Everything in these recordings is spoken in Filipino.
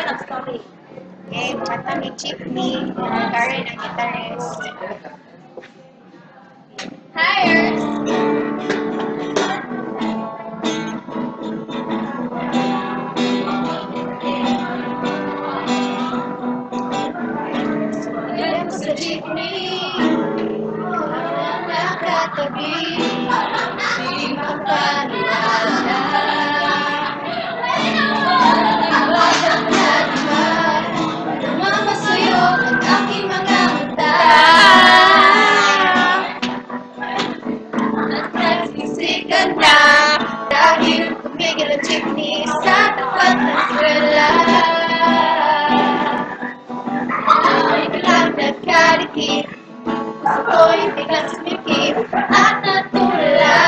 ng story. Okay, kumanta ni Jeepney, Karen ang guitarist. Hires! Galing ko sa jeepney, nakatabi, di mapanilala. Mamasayo ang aking mga mata. At nagsisikan na dahil tumigil ang jeepney sa tapat ng eskwela. Ay bilang nagkarikit, gusto ko'y biglang sumikip at natula.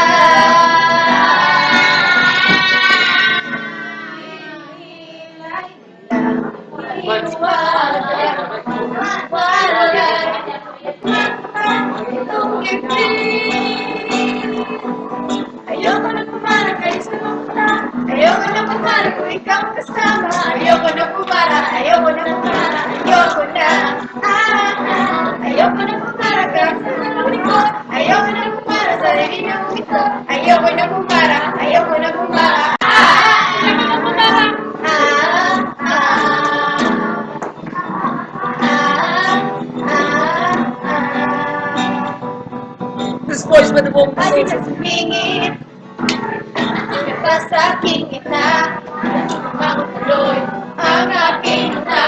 Ayoko na pumara kayo sa mata. Ayoko na pumara kung ikaw kasama. Ayoko na pumara, ayoko na pumara, ayoko na. Ayoko na pumara kahit sa naluli ko. Ayoko na pumara sa ligaw ito. Ayoko na pumara, ayoko na pumara. Ayoko na pumara. This voice with the vocal Ay, nasumingit pa sa aking ita. Makutuloy ang aking uta.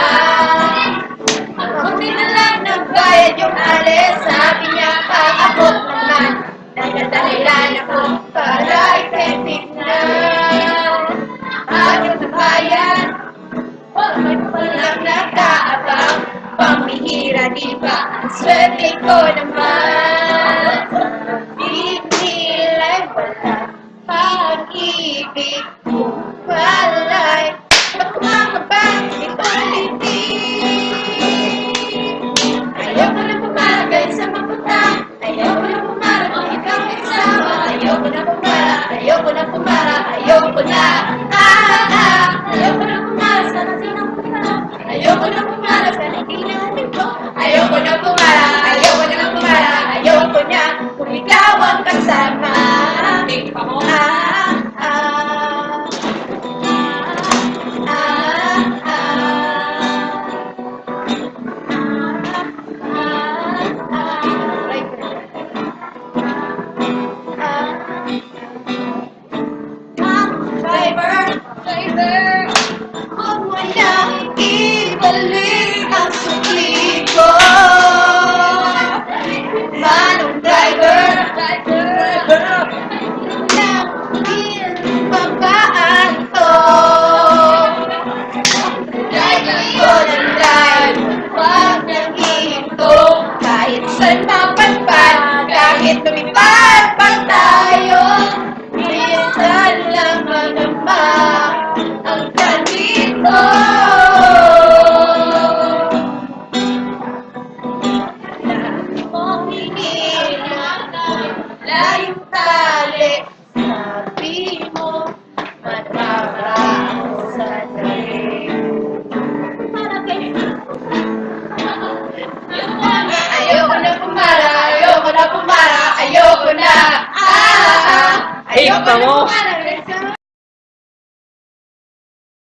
Kung dinalang nagbayad yung alis, sabi niya paabot naman. Nagdadahilan ako para ipepit na. Ayaw na bayan, walang nakaabang. Pambihira di ba, ang swerte ko naman. Di nila'y wala, pag-ibig ko walay. Pagkumakaban, itong titig. Ayoko na pumagay sa maputa. Ayoko na pumara kung ikaw kasama. Ayoko na pumara, ayoko na pumara, ayoko na. Ayoko na pumara sa natinang puta. Ayoko na pumara sa natinang puta. Ayoko na pumara, ayoko na pumara, ayoko na. Kung ikaw ang kasama. Driver, huwag mo nang ibalik ang sukli ko. Manong driver, nang pinagpapaan to. Driver ko ng drive, huwag nang ihinto. Kahit saan mapadpad, kahit lumipad pa tayo. Minsan lang naman ang nandito.